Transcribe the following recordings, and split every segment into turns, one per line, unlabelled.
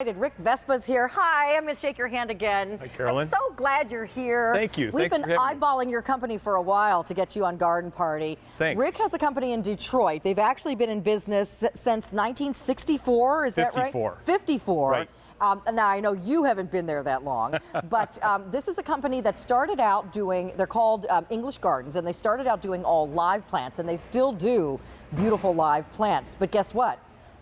excited. Rick Vespa's here. Hi, I'm going to shake your hand again.
Hi, Carolyn.
I'm so glad you're here.
Thank you.
We've
Thanks
been
for having me.
eyeballing your company for a while to get you on Garden Party.
Thanks.
Rick has a company in Detroit. They've actually been in business since 1964. Is that right?
54.
54.
Right.
Now, I know you haven't been there that long, but this is a company that started out doing, they're called English Gardens, and they started out doing all live plants, and they still do beautiful live plants. But guess what?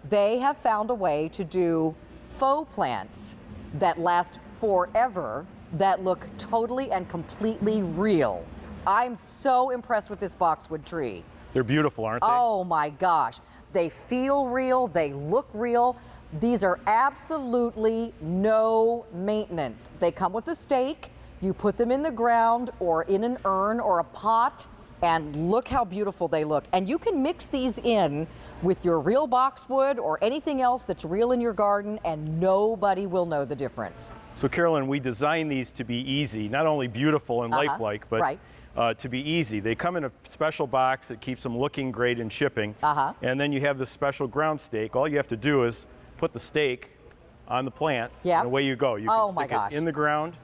They have found a way to do faux plants that last forever, that look totally and completely real. I'm so impressed with this boxwood tree.
They're beautiful, aren't they?
Oh my gosh. They feel real, they look real. These are absolutely no maintenance. They come with a stake, you put them in the ground or in an urn or a pot, and look how beautiful they look. And you can mix these in with your real boxwood or anything else that's real in your garden, and nobody will know the difference.
So Carolyn, we designed these to be easy, not only beautiful and lifelike, but
right.
to be easy. They come in a special box that keeps them looking great in shipping. And then you have this special ground stake. All you have to do is put the stake on the plant, and away you go. You can stick it in the ground.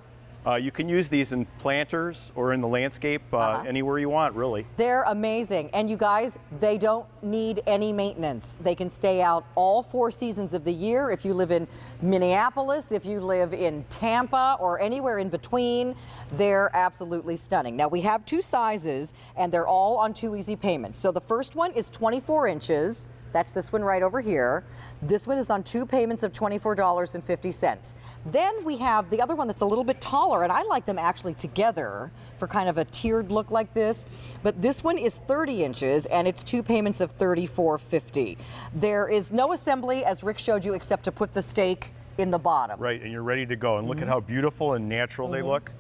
You can use these in planters or in the landscape, anywhere you want, really.
They're amazing. And you guys, they don't need any maintenance. They can stay out all 4 seasons of the year. If you live in Minneapolis, if you live in Tampa, or anywhere in between, they're absolutely stunning. Now, we have 2 sizes, and they're all on 2 easy payments. So the first one is 24 inches. That's this one right over here. This one is on 2 payments of $24.50. Then we have the other one that's a little bit taller, and I like them actually together for kind of a tiered look like this. But this one is 30 inches, and it's 2 payments of $34.50. There is no assembly, as Rick showed you, except to put the stake in the bottom.
Right, and you're ready to go. And look at how beautiful and natural they look.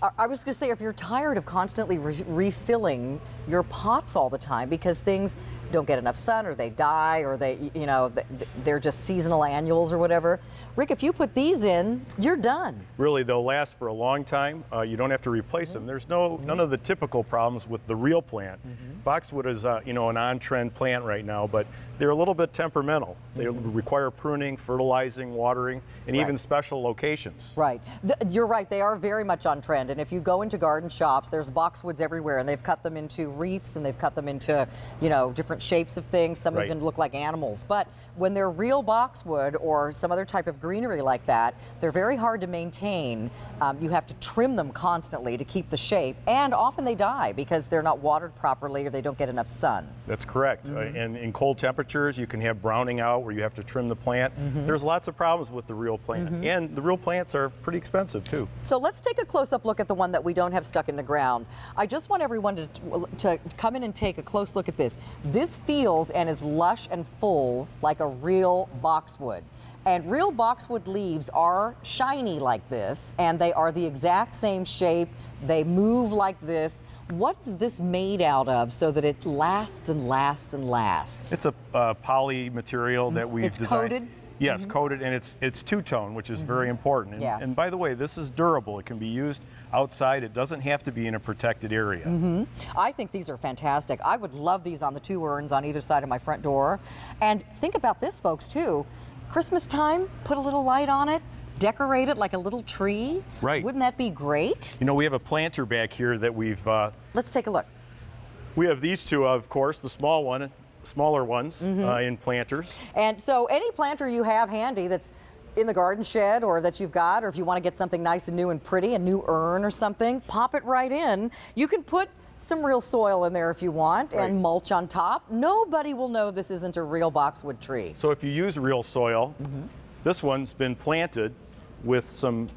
I was going to say, if you're tired of constantly refilling your pots all the time because things don't get enough sun, or they die, or they're just seasonal annuals or whatever, Rick, if you put these in, you're done.
Really, they'll last for a long time. You don't have to replace them. There's none of the typical problems with the real plant. Boxwood is an on-trend plant right now, but they're a little bit temperamental. They require pruning, fertilizing, watering, and even special locations.
Right. You're right. They are very much on trend. And if you go into garden shops, there's boxwoods everywhere, and they've cut them into wreaths, and they've cut them into, different shapes of things. Some even look like animals. But when they're real boxwood or some other type of greenery like that, they're very hard to maintain. You have to trim them constantly to keep the shape, and often they die because they're not watered properly or they don't get enough sun.
That's correct. And in cold temperatures, you can have browning out where you have to trim the plant. There's lots of problems with the real plant, and the real plants are pretty expensive too.
So let's take a close-up look at the one that we don't have stuck in the ground. I just want everyone to come in and take a close look at this. This feels and is lush and full like a real boxwood. And real boxwood leaves are shiny like this, and they are the exact same shape. They move like this. What is this made out of so that it lasts and lasts and lasts?
It's a poly material that we've designed.
It's coated?
Yes, coated, and it's two-tone, which is very important. And by the way, this is durable. It can be used outside. It doesn't have to be in a protected area.
I think these are fantastic. I would love these on the 2 urns on either side of my front door. And think about this, folks, too. Christmas time, put a little light on it, decorate it like a little tree.
Right.
Wouldn't that be great?
We have a planter back here that we've...
Let's take a look.
We have these 2, of course, the smaller ones in planters.
And so any planter you have handy that's in the garden shed or that you've got, or if you want to get something nice and new and pretty, a new urn or something, pop it right in. You can put some real soil in there if you want and mulch on top. Nobody will know this isn't a real boxwood tree.
So if you use real soil, this one's been planted with some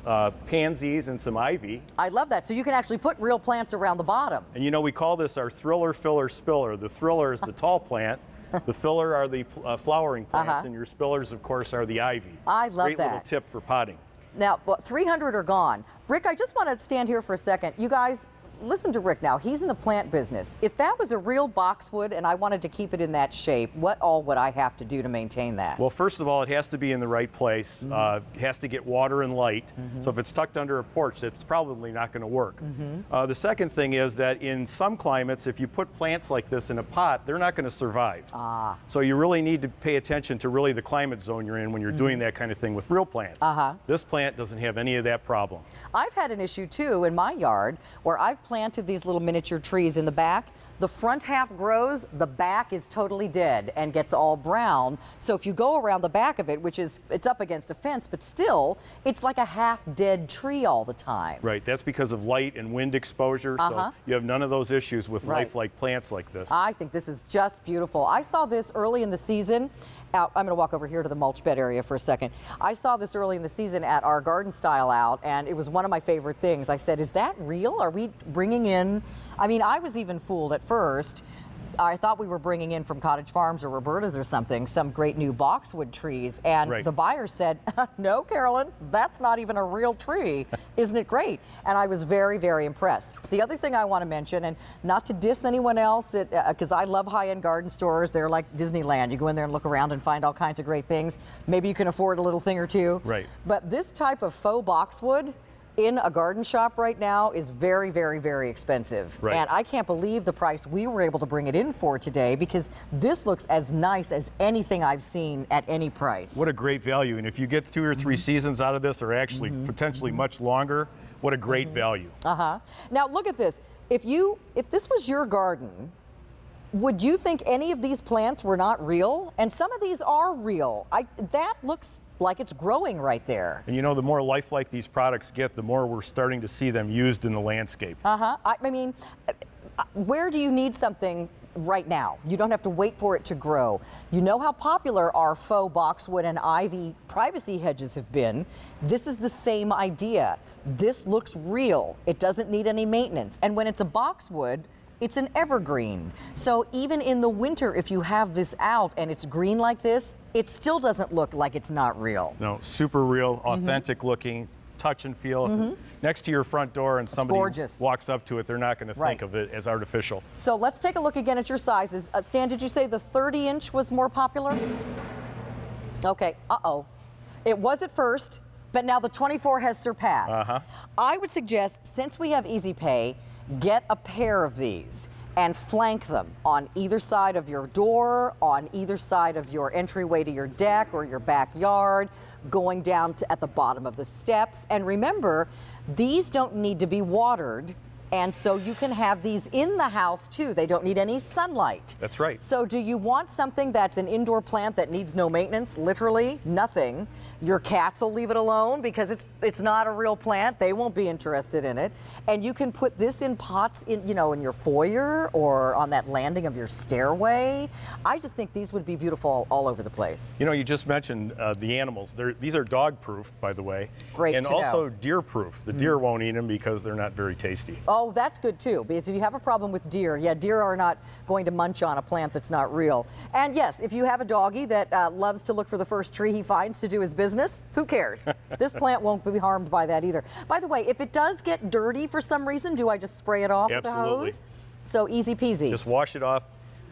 pansies and some ivy.
I love that. So you can actually put real plants around the bottom.
And we call this our thriller, filler, spiller. The thriller is the tall plant. The filler are the flowering plants, and your spillers, of course, are the ivy.
I love
Great little tip for potting.
Now, 300 are gone. Rick, I just want to stand here for a second. You guys, listen to Rick now. He's in the plant business. If that was a real boxwood and I wanted to keep it in that shape, what all would I have to do to maintain that?
Well, first of all, it has to be in the right place. It has to get water and light. So if it's tucked under a porch, it's probably not going to work. The second thing is that in some climates, if you put plants like this in a pot, they're not going to survive. So you really need to pay attention to really the climate zone you're in when you're doing that kind of thing with real plants. This plant doesn't have any of that problem.
I've had an issue too in my yard where I've planted these little miniature trees in the back. The front half grows, the back is totally dead and gets all brown. So if you go around the back of it, which is, it's up against a fence, but still, it's like a half dead tree all the time.
Right, that's because of light and wind exposure, so you have none of those issues with lifelike plants like this.
I think this is just beautiful. I saw this early in the season. I'm going to walk over here to the mulch bed area for a second. I saw this early in the season at our garden style out, and it was one of my favorite things. I said, is that real? Are we bringing in, I mean, I was even fooled at first. I thought we were bringing in from Cottage Farms or Roberta's or something, some great new boxwood trees. And the buyer said, no, Carolyn, that's not even a real tree. Isn't it great? And I was very, very impressed. The other thing I want to mention, and not to diss anyone else, because I love high-end garden stores. They're like Disneyland. You go in there and look around and find all kinds of great things. Maybe you can afford a little thing or two.
Right.
But this type of faux boxwood in a garden shop right now is very, very, very expensive.
Right.
And I can't believe the price we were able to bring it in for today, because this looks as nice as anything I've seen at any price.
What a great value. And if you get 2 or 3 seasons out of this, or actually potentially much longer, what a great value.
Now look at this. If this was your garden, would you think any of these plants were not real? And some of these are real. That looks like it's growing right there.
And you know, the more lifelike these products get, the more we're starting to see them used in the landscape.
I mean, where do you need something right now? You don't have to wait for it to grow. You know how popular our faux boxwood and ivy privacy hedges have been. This is the same idea. This looks real. It doesn't need any maintenance. And when it's a boxwood, it's an evergreen. So even in the winter, if you have this out and it's green like this, it still doesn't look like it's not real.
No, super real, authentic looking, touch and feel. If it's next to your front door and somebody walks up to it, they're not going to think of it as artificial.
So let's take a look again at your sizes. Stan, did you say the 30-inch was more popular? Okay, It was at first, but now the 24 has surpassed. I would suggest, since we have Easy Pay, get a pair of these and flank them on either side of your door, on either side of your entryway to your deck or your backyard, going down to at the bottom of the steps. And remember, these don't need to be watered, and so you can have these in the house too. They don't need any sunlight.
That's right.
So do you want something that's an indoor plant that needs no maintenance? Literally nothing. Your cats will leave it alone because it's not a real plant. They won't be interested in it. And you can put this in pots in your foyer or on that landing of your stairway. I just think these would be beautiful all over the place.
You know, you just mentioned the animals. These are dog-proof, by the way.
Great
and
to know.
also deer-proof. The deer won't eat them because they're not very tasty.
Oh, that's good too, because if you have a problem with deer, deer are not going to munch on a plant that's not real. And yes, if you have a doggy that loves to look for the first tree he finds to do his business, who cares? This plant won't be harmed by that either. By the way, if it does get dirty for some reason, do I just spray it off with the hose? So easy peasy.
Just wash it off.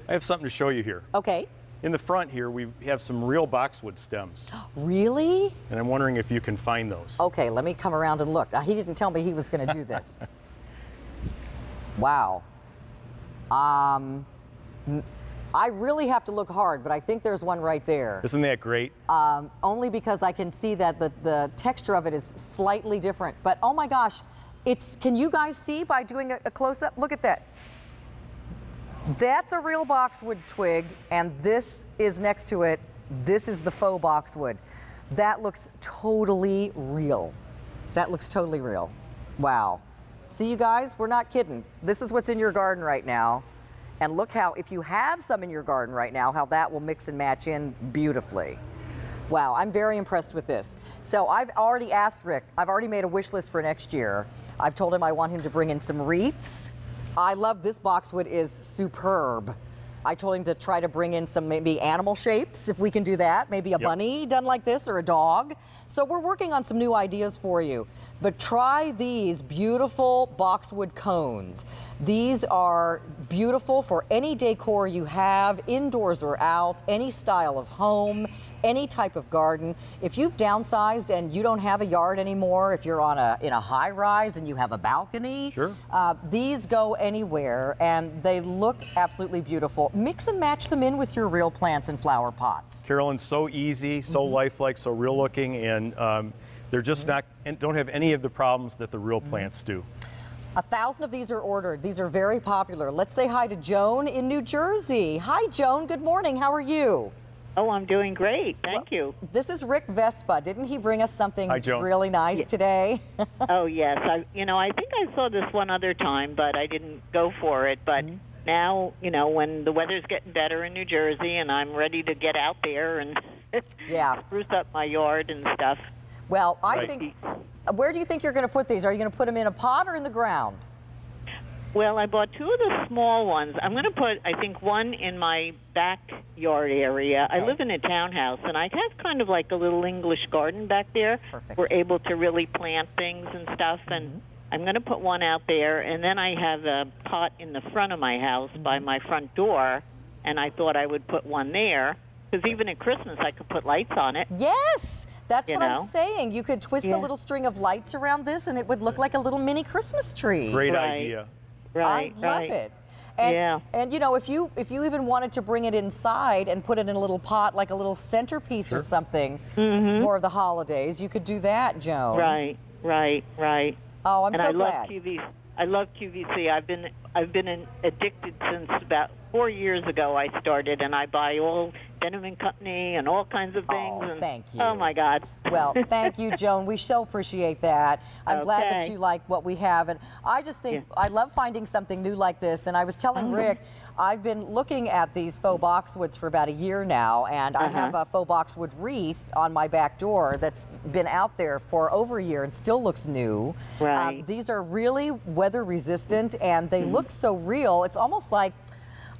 I have something to show you here.
Okay.
In the front here, we have some real boxwood stems.
Really?
And I'm wondering if you can find those.
Okay, let me come around and look. He didn't tell me he was going to do this. Wow. I really have to look hard, but I think there's one right there.
Isn't that great?
Only because I can see that the texture of it is slightly different. But oh my gosh, can you guys see by doing a close-up? Look at that. That's a real boxwood twig, and this is next to it. This is the faux boxwood. That looks totally real. That looks totally real. Wow. See, you guys, we're not kidding. This is what's in your garden right now. And look how, if you have some in your garden right now, how that will mix and match in beautifully. Wow, I'm very impressed with this. So I've already asked Rick, I've already made a wish list for next year. I've told him I want him to bring in some wreaths. I love this boxwood, is superb. I told him to try to bring in some maybe animal shapes, if we can do that. Maybe a bunny done like this, or a dog. So we're working on some new ideas for you. But try these beautiful boxwood cones. These are beautiful for any decor you have, indoors or out, any style of home, any type of garden. If you've downsized and you don't have a yard anymore, if you're in a high rise and you have a balcony, these go anywhere and they look absolutely beautiful. Mix and match them in with your real plants and flower pots.
Carolyn, so easy, so lifelike, so real looking, and they're just not, and don't have any of the problems that the real plants do.
1,000 of these are ordered. These are very popular. Let's say hi to Joan in New Jersey. Hi, Joan. Good morning. How are you?
Oh, I'm doing great. Thank you.
This is Rick Vespa. Didn't he bring us something really nice today?
Oh, yes. I think I saw this one other time, but I didn't go for it. But now, when the weather's getting better in New Jersey and I'm ready to get out there and spruce up my yard and stuff.
Well, I think, where do you think you're going to put these? Are you going to put them in a pot or in the ground?
Well, I bought 2 of the small ones. I'm going to put, I think, one in my backyard area. I live in a townhouse, and I have kind of like a little English garden back there.
Perfect.
We're able to really plant things and stuff, and I'm going to put one out there, and then I have a pot in the front of my house by my front door, and I thought I would put one there, because even at Christmas I could put lights on it.
Yes! That's what I'm saying. You could twist a little string of lights around this, and it would look like a little mini Christmas tree.
Great idea.
Right,
I love it. And, and if you even wanted to bring it inside and put it in a little pot, like a little centerpiece or something for the holidays, you could do that, Joan.
Right.
Oh, I'm so glad.
I love QVC. I've been addicted since about 4 years ago. I started, and I buy all Denim & Company and all kinds of things.
Oh, thank you.
Oh my God.
Well, thank you, Joan. We so appreciate that. I'm glad that you like what we have, and I just think I love finding something new like this. And I was telling Rick, I've been looking at these faux boxwoods for about a year now, and I have a faux boxwood wreath on my back door that's been out there for over a year and still looks new.
Right.
These are really weather resistant, and they look so real. It's almost like,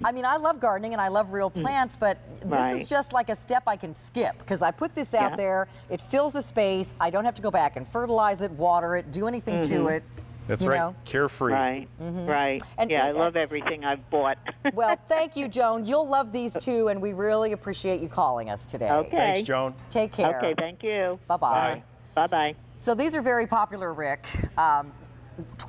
I mean, I love gardening and I love real plants, but this is just like a step I can skip, because I put this out there, it fills the space, I don't have to go back and fertilize it, water it, do anything to it.
That's right, carefree.
Right, right. And, I love everything I've bought.
Well, thank you, Joan. You'll love these too, and we really appreciate you calling us today.
Okay.
Thanks, Joan.
Take care.
Okay, thank you.
Bye-bye.
Bye-bye.
So these are very popular, Rick.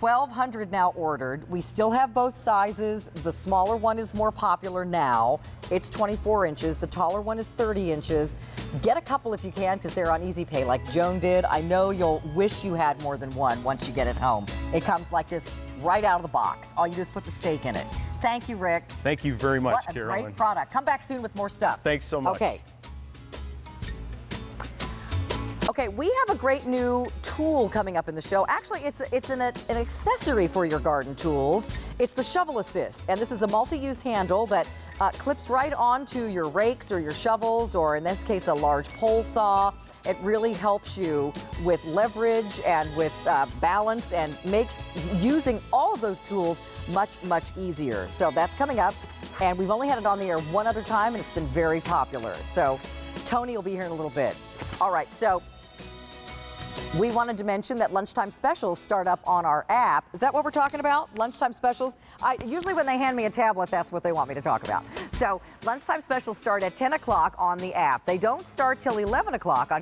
1,200 now ordered. We still have both sizes. The smaller one is more popular now. It's 24 inches. The taller one is 30 inches. Get a couple if you can, because they're on Easy Pay like Joan did. I know you'll wish you had more than one once you get it home. It comes like this right out of the box. All you do is put the stake in it. Thank you, Rick.
Thank you very much,
Carolyn.
Carolyn.
Great product. Come back soon with more stuff.
Thanks so much.
Okay, we have a great new tool coming up in the show. Actually, it's an accessory for your garden tools. It's the Shovel Assist, and this is a multi-use handle that clips right onto your rakes or your shovels, or in this case, a large pole saw. It really helps you with leverage and with balance, and makes using all of those tools much, much easier. So that's coming up, and we've only had it on the air one other time, and it's been very popular. So Tony will be here in a little bit. All right, so we wanted to mention that lunchtime specials start up on our app. Is that what we're talking about? Lunchtime specials? Usually when they hand me a tablet, that's what they want me to talk about. So lunchtime specials start at 10 o'clock on the app. They don't start till 11 o'clock on